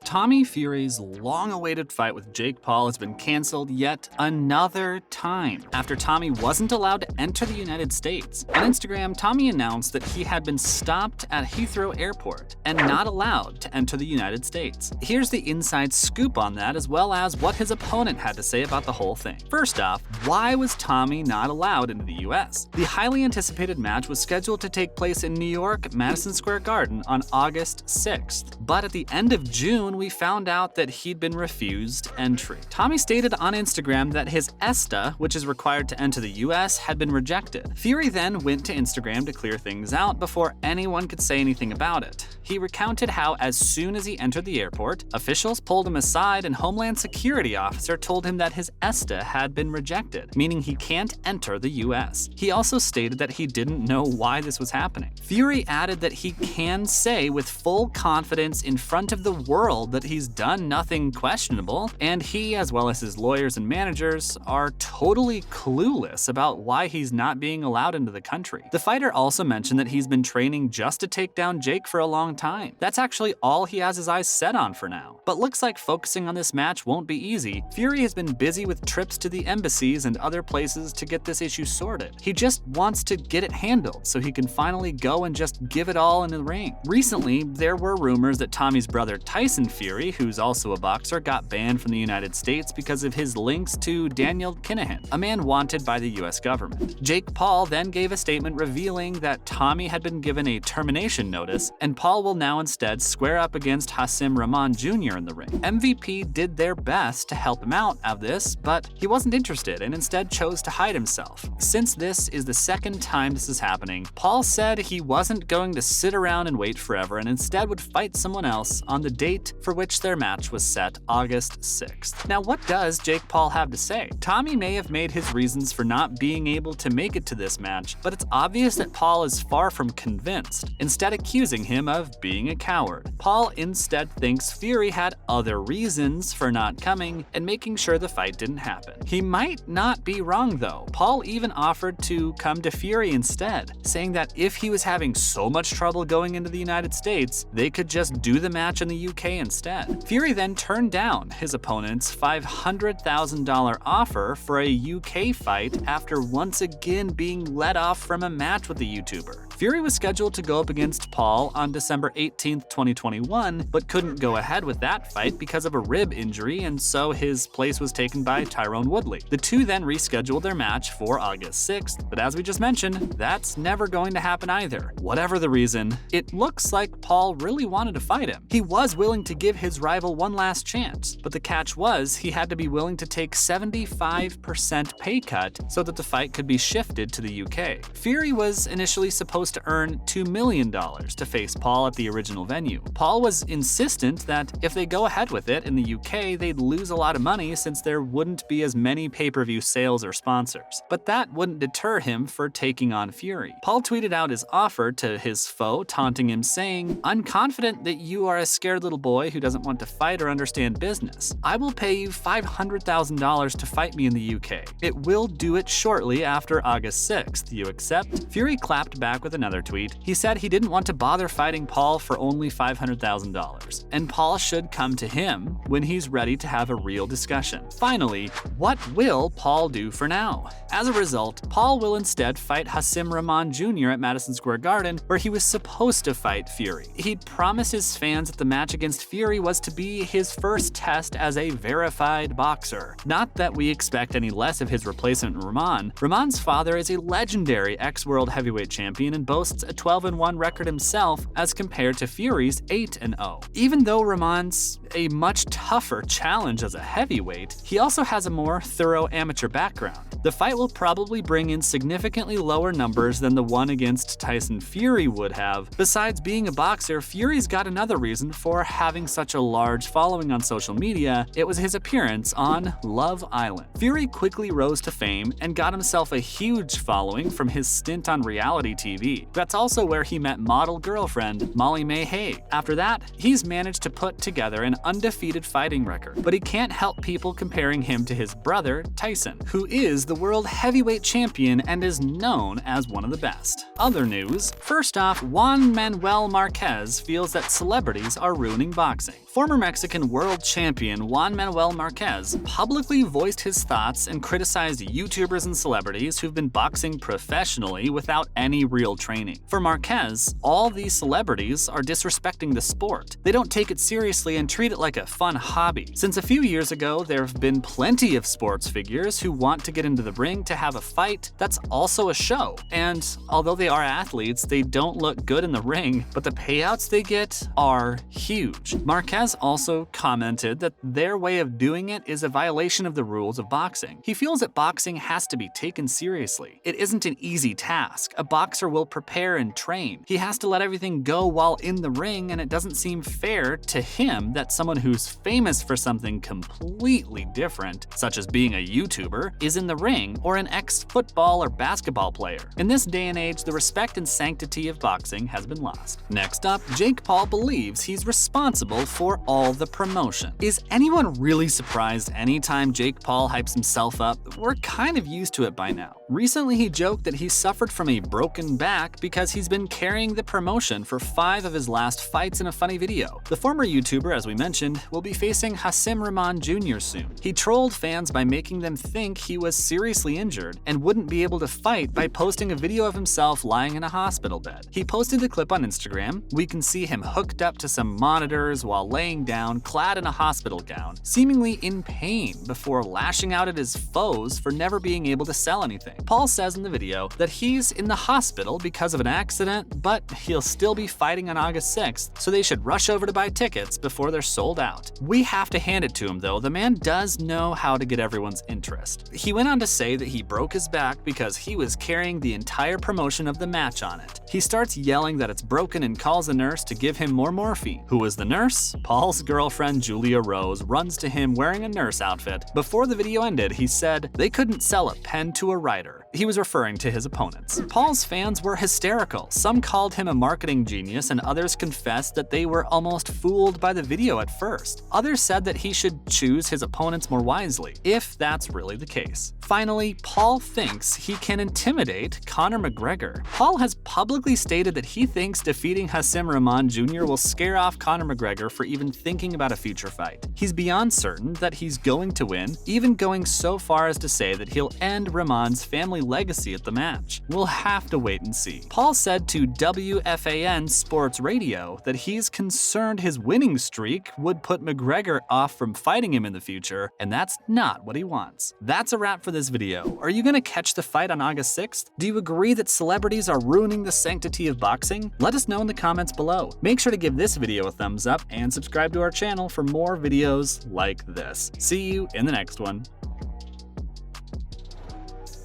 Tommy Fury's long-awaited fight with Jake Paul has been canceled yet another time after Tommy wasn't allowed to enter the United States. On Instagram, Tommy announced that he had been stopped at Heathrow Airport and not allowed to enter the United States. Here's the inside scoop on that, as well as what his opponent had to say about the whole thing. First off, why was Tommy not allowed into the US? The highly anticipated match was scheduled to take place in New York, Madison Square Garden on August 6th, but at the end of June, we found out that he'd been refused entry. Tommy stated on Instagram that his ESTA, which is required to enter the US, had been rejected. Fury then went to Instagram to clear things out before anyone could say anything about it. He recounted how as soon as he entered the airport, officials pulled him aside and Homeland Security officer told him that his ESTA had been rejected, meaning he can't enter the US. He also stated that he didn't know why this was happening. Fury added that he can say with full confidence in front of the world that he's done nothing questionable, and he, as well as his lawyers and managers, are totally clueless about why he's not being allowed into the country. The fighter also mentioned that he's been training just to take down Jake for a long time. That's actually all he has his eyes set on for now. But looks like focusing on this match won't be easy. Fury has been busy with trips to the embassies and other places to get this issue sorted. He just wants to get it handled so he can finally go and just give it all in the ring. Recently, there were rumors that Tommy's brother Tyson Fury, who's also a boxer, got banned from the United States because of his links to Daniel Kinahan, a man wanted by the US government. Jake Paul then gave a statement revealing that Tommy had been given a termination notice, and Paul will now instead square up against Hasim Rahman Jr. in the ring. MVP did their best to help him out of this, but he wasn't interested and instead chose to hide himself. Since this is the second time this is happening, Paul said he wasn't going to sit around and wait forever and instead would fight someone else on the date for which their match was set, August 6th. Now, what does Jake Paul have to say? Tommy may have made his reasons for not being able to make it to this match, but it's obvious that Paul is far from convinced, instead accusing him of being a coward. Paul instead thinks Fury had other reasons for not coming and making sure the fight didn't happen. He might not be wrong though. Paul even offered to come to Fury instead, saying that if he was having so much trouble going into the United States, they could just do the match in the UK instead. Fury then turned down his opponent's $500,000 offer for a UK fight after once again being let off from a match with the YouTuber. Fury was scheduled to go up against Paul on December 18, 2021, but couldn't go ahead with that fight because of a rib injury, and so his place was taken by Tyrone Woodley. The two then rescheduled their match for August 6th, but as we just mentioned, that's never going to happen either. Whatever the reason, it looks like Paul really wanted to fight him. He was willing to give his rival one last chance, but the catch was he had to be willing to take 75% pay cut so that the fight could be shifted to the UK. Fury was initially supposed to earn $2 million to face Paul at the original venue. Paul was insistent that if they go ahead with it in the UK, they'd lose a lot of money since there wouldn't be as many pay-per-view sales or sponsors. But that wouldn't deter him for taking on Fury. Paul tweeted out his offer to his foe, taunting him, saying, "I'm confident that you are a scared little boy who doesn't want to fight or understand business. I will pay you $500,000 to fight me in the UK. It will do it shortly after August 6th. You accept?" Fury clapped back with another tweet. He said he didn't want to bother fighting Paul for only $500,000, and Paul should come to him when he's ready to have a real discussion. Finally, what will Paul do for now? As a result, Paul will instead fight Hasim Rahman Jr. at Madison Square Garden, where he was supposed to fight Fury. He'd promised his fans that the match against Fury was to be his first test as a verified boxer. Not that we expect any less of his replacement Rahman. Rahman's father is a legendary ex-world heavyweight champion and boasts a 12-1 record himself as compared to Fury's 8-0. Even though Rahman's a much tougher challenge as a heavyweight, he also has a more thorough amateur background. The fight will probably bring in significantly lower numbers than the one against Tyson Fury would have. Besides being a boxer, Fury's got another reason for having such a large following on social media. It was his appearance on Love Island. Fury quickly rose to fame and got himself a huge following from his stint on reality TV TV. That's also where he met model girlfriend Molly May Hague. After that, he's managed to put together an undefeated fighting record, but he can't help people comparing him to his brother, Tyson, who is the world heavyweight champion and is known as one of the best. Other news. First off, Juan Manuel Marquez feels that celebrities are ruining boxing. Former Mexican world champion Juan Manuel Marquez publicly voiced his thoughts and criticized YouTubers and celebrities who've been boxing professionally without any real training. For Marquez, all these celebrities are disrespecting the sport. They don't take it seriously and treat it like a fun hobby. Since a few years ago, there have been plenty of sports figures who want to get into the ring to have a fight that's also a show. And although they are athletes, they don't look good in the ring, but the payouts they get are huge. Marquez also commented that their way of doing it is a violation of the rules of boxing. He feels that boxing has to be taken seriously. It isn't an easy task. A boxer will prepare and train. He has to let everything go while in the ring, and it doesn't seem fair to him that someone who's famous for something completely different, such as being a YouTuber, is in the ring, or an ex-football or basketball player. In this day and age, the respect and sanctity of boxing has been lost. Next up, Jake Paul believes he's responsible for all the promotion. Is anyone really surprised anytime Jake Paul hypes himself up? We're kind of used to it by now. Recently, he joked that he suffered from a broken back because he's been carrying the promotion for 5 of his last fights in a funny video. The former YouTuber, as we mentioned, will be facing Hasim Rahman Jr. soon. He trolled fans by making them think he was seriously injured and wouldn't be able to fight by posting a video of himself lying in a hospital bed. He posted the clip on Instagram. We can see him hooked up to some monitors while laying down, clad in a hospital gown, seemingly in pain before lashing out at his foes for never being able to sell anything. Paul says in the video that he's in the hospital because of an accident, but he'll still be fighting on August 6th, so they should rush over to buy tickets before they're sold out. We have to hand it to him though, the man does know how to get everyone's interest. He went on to say that he broke his back because he was carrying the entire promotion of the match on it. He starts yelling that it's broken and calls a nurse to give him more morphine. Who was the nurse? Paul's girlfriend Julia Rose runs to him wearing a nurse outfit. Before the video ended, he said they couldn't sell a pen to a writer. He was referring to his opponents. Paul's fans were hysterical. Some called him a marketing genius, and others confessed that they were almost fooled by the video at first. Others said that he should choose his opponents more wisely, if that's really the case. Finally, Paul thinks he can intimidate Conor McGregor. Paul has publicly stated that he thinks defeating Hasim Rahman Jr. will scare off Conor McGregor for even thinking about a future fight. He's beyond certain that he's going to win, even going so far as to say that he'll end Rahman's family legacy at the match. We'll have to wait and see. Paul said to WFAN Sports Radio that he's concerned his winning streak would put McGregor off from fighting him in the future, and that's not what he wants. That's a wrap for this video. Are you gonna catch the fight on August 6th? Do you agree that celebrities are ruining the sanctity of boxing? Let us know in the comments below. Make sure to give this video a thumbs up and subscribe to our channel for more videos like this. See you in the next one.